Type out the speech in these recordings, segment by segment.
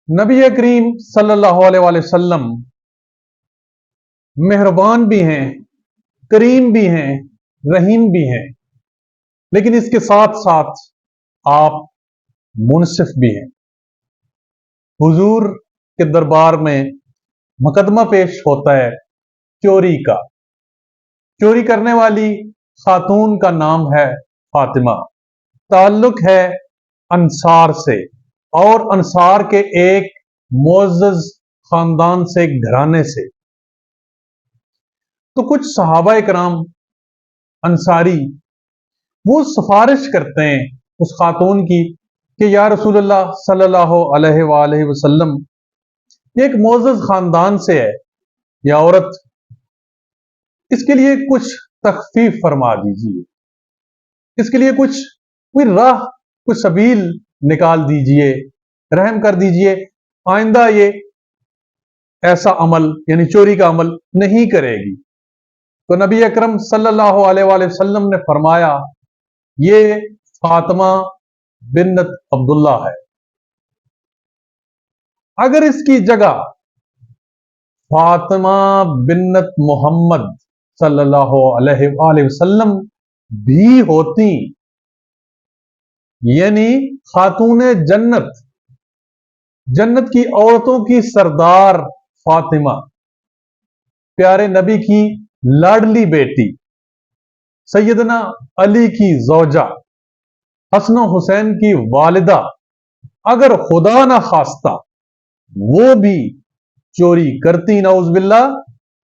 नबी करीम सल्लल्लाहु अलैहि वसल्लम मेहरबान भी हैं, करीम भी हैं, रहीम भी हैं, लेकिन इसके साथ साथ आप मुनसिफ भी हैं। हुजूर के दरबार में मुकदमा पेश होता है चोरी का। चोरी करने वाली खातून का नाम है फातिमा, ताल्लुक है अंसार से और अंसार के एक मुअज़्ज़ज़ खानदान से, घराने से। तो कुछ सहाबा इकराम अंसारी वो सिफारिश करते हैं उस खातून की कि या रसूलल्लाह सल्लल्लाहु अलैहि वसल्लम, ये एक मुअज़्ज़ज़ खानदान से है या औरत, इसके लिए कुछ तखफीफ फरमा दीजिए, इसके लिए कोई राह, कुछ सबील निकाल दीजिए, रहम कर दीजिए, आइंदा ये ऐसा अमल यानी चोरी का अमल नहीं करेगी। तो नबी अकरम सल्लल्लाहु अलैहि वसल्लम ने फरमाया, ये फातिमा बिन्नत अब्दुल्ला है। अगर इसकी जगह फातिमा बिन्नत मोहम्मद सल्लल्लाहु अलैहि वसल्लम भी होती, यानी खातून जन्नत, जन्नत की औरतों की सरदार फातिमा, प्यारे नबी की लाडली बेटी, सैयदना अली की ज़ौजा, हसन हुसैन की वालिदा, अगर खुदा ना खास्ता वो भी चोरी करती नऊज़ुबिल्लाह,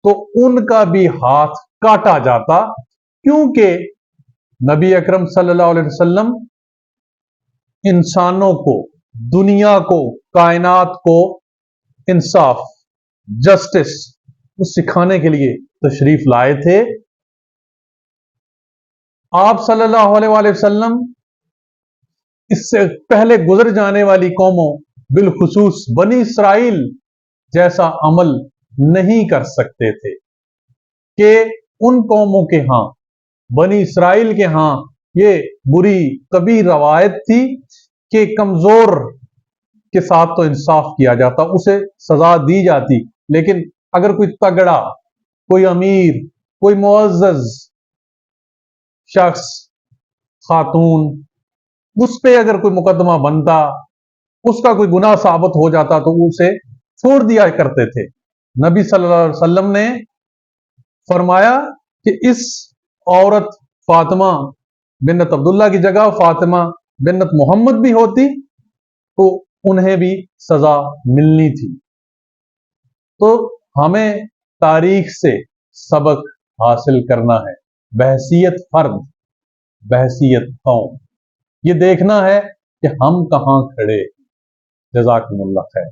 तो उनका भी हाथ काटा जाता, क्योंकि नबी अकरम सल्लल्लाहु अलैहि वसल्लम इंसानों को, दुनिया को, कायनात को इंसाफ, जस्टिस वो सिखाने के लिए तशरीफ लाए थे। आप सल्लल्लाहु अलैहि वसल्लम इससे पहले गुजर जाने वाली कौमों, बिलखुसूस बनी इसराइल जैसा अमल नहीं कर सकते थे कि उन कौमों के यहां, बनी इसराइल के यहां ये बुरी कभी रवायत थी कि कमजोर के साथ तो इंसाफ किया जाता, उसे सजा दी जाती, लेकिन अगर कोई तगड़ा, कोई अमीर, कोई मुअज़्ज़ज़ शख्स, खातून, उस पे अगर कोई मुकदमा बनता, उसका कोई गुनाह साबित हो जाता, तो उसे छोड़ दिया करते थे। नबी सल्लल्लाहु अलैहि वसल्लम ने फरमाया कि इस औरत फातिमा बिन्नत अब्दुल्ला की जगह फातिमा बिन्नत मोहम्मद भी होती तो उन्हें भी सजा मिलनी थी। तो हमें तारीख से सबक हासिल करना है, बहसियत फर्द, बहसियत कौम, ये देखना है कि हम कहां खड़े। जज़ाकुमुल्लाह खैर।